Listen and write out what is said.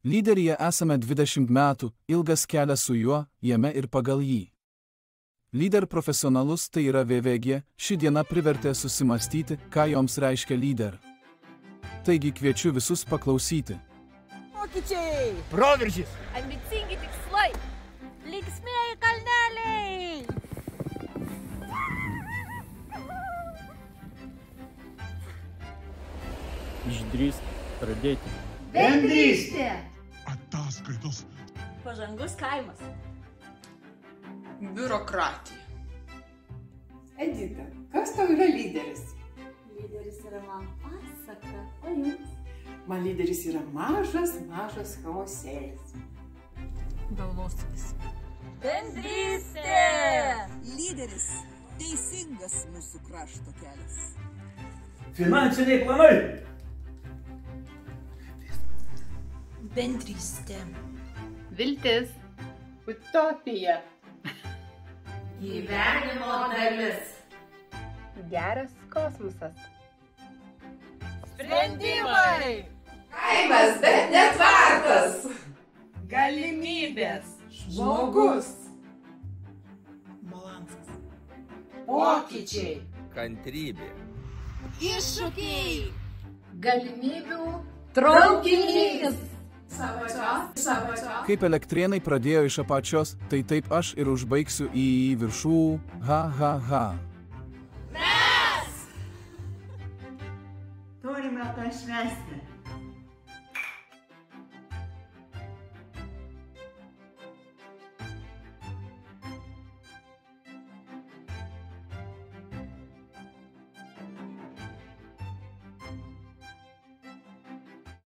Lyderyje esame 20 metų, ilgas kelias su juo, jame ir pagal jį. Lyder profesionalus tai yra VVG, ši diena privertė susimastyti, ką joms reiškia lyder. Taigi kviečiu visus paklausyti. Pokyčiai! Proveržys! Ambicingi tikslai! Linksmieji kalneliai! Išdrįsk pradėti. Bendrystė! Ataskaitos. Pažangus kaimas. Biurokratija. Edita, kas tau yra lyderis? Lyderis yra man pasaka, o jums? Man lyderis yra mažas chaosėlis. Galvostis. Bendrystė! Lyderis – teisingas mūsų krašto kelias. Finansiniai planai! Bendrystė. Viltis. Utopija. Gyvenimo dalis. Geras kosmosas. Sprendimai! Kaimas, bet netvartas. Galimybės. Žmogus. Balansas. Pokyčiai. Kantrybė. Iššūkiai! Galimybių Traukinys! Kaip Elektrėnai pradėjo iš apačios, tai taip aš ir užbaigsiu į viršų, ha ha ha. Mes! Turime tą švęsti.